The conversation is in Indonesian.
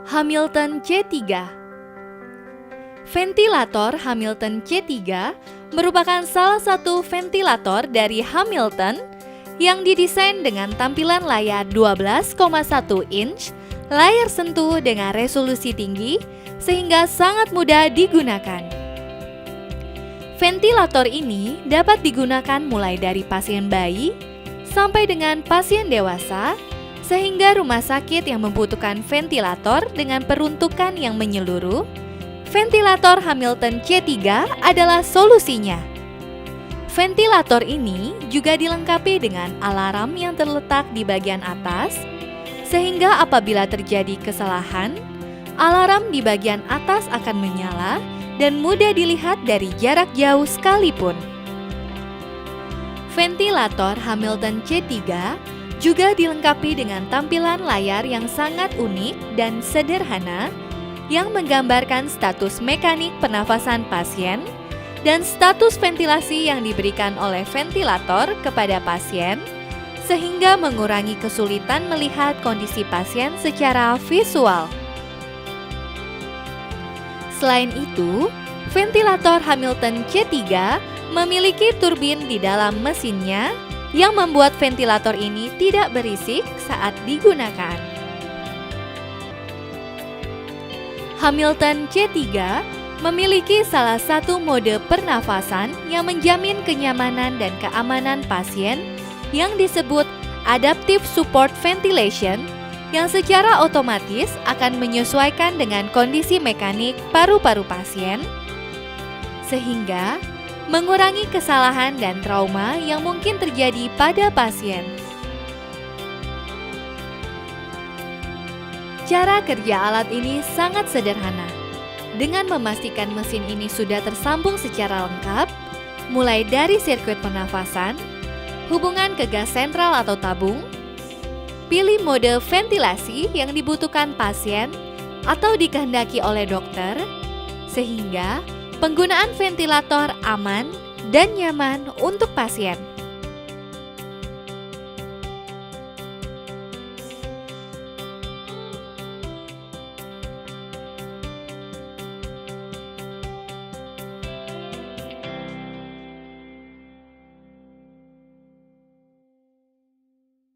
Hamilton C3. Ventilator Hamilton C3 merupakan salah satu ventilator dari Hamilton yang didesain dengan tampilan layar 12,1 inch, layar sentuh dengan resolusi tinggi, sehingga sangat mudah digunakan. Ventilator ini dapat digunakan mulai dari pasien bayi sampai dengan pasien dewasa, sehingga rumah sakit yang membutuhkan ventilator dengan peruntukan yang menyeluruh, ventilator Hamilton C3 adalah solusinya. Ventilator ini juga dilengkapi dengan alarm yang terletak di bagian atas, sehingga apabila terjadi kesalahan, alarm di bagian atas akan menyala dan mudah dilihat dari jarak jauh sekalipun. Ventilator Hamilton C3 juga dilengkapi dengan tampilan layar yang sangat unik dan sederhana yang menggambarkan status mekanik pernafasan pasien dan status ventilasi yang diberikan oleh ventilator kepada pasien, sehingga mengurangi kesulitan melihat kondisi pasien secara visual. Selain itu, ventilator Hamilton C3 memiliki turbin di dalam mesinnya yang membuat ventilator ini tidak berisik saat digunakan. Hamilton C3 memiliki salah satu mode pernafasan yang menjamin kenyamanan dan keamanan pasien yang disebut Adaptive Support Ventilation, yang secara otomatis akan menyesuaikan dengan kondisi mekanik paru-paru pasien, sehingga mengurangi kesalahan dan trauma yang mungkin terjadi pada pasien. Cara kerja alat ini sangat sederhana. Dengan memastikan mesin ini sudah tersambung secara lengkap, mulai dari sirkuit pernafasan, hubungan ke gas sentral atau tabung, pilih mode ventilasi yang dibutuhkan pasien atau dikehendaki oleh dokter, sehingga penggunaan ventilator aman dan nyaman untuk pasien.